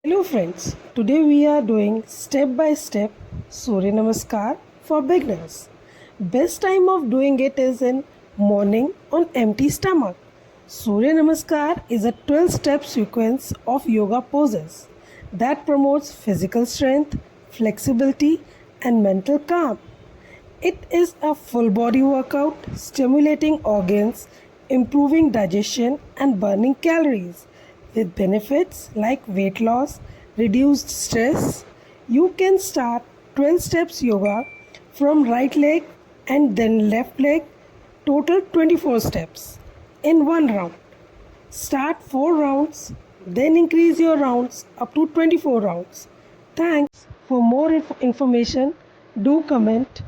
Hello friends, today we are doing step by step Surya Namaskar for beginners. Best time of doing it is in morning on empty stomach. Surya Namaskar is a 12-step sequence of yoga poses that promotes physical strength, flexibility and mental calm. It is a full body workout, stimulating organs, improving digestion, and burning calories. With benefits like weight loss, reduced stress, you can start 12 steps yoga from right leg and then left leg, total 24 steps in one round. Start 4 rounds, then increase your rounds up to 24 rounds. Thanks. For more information, do comment.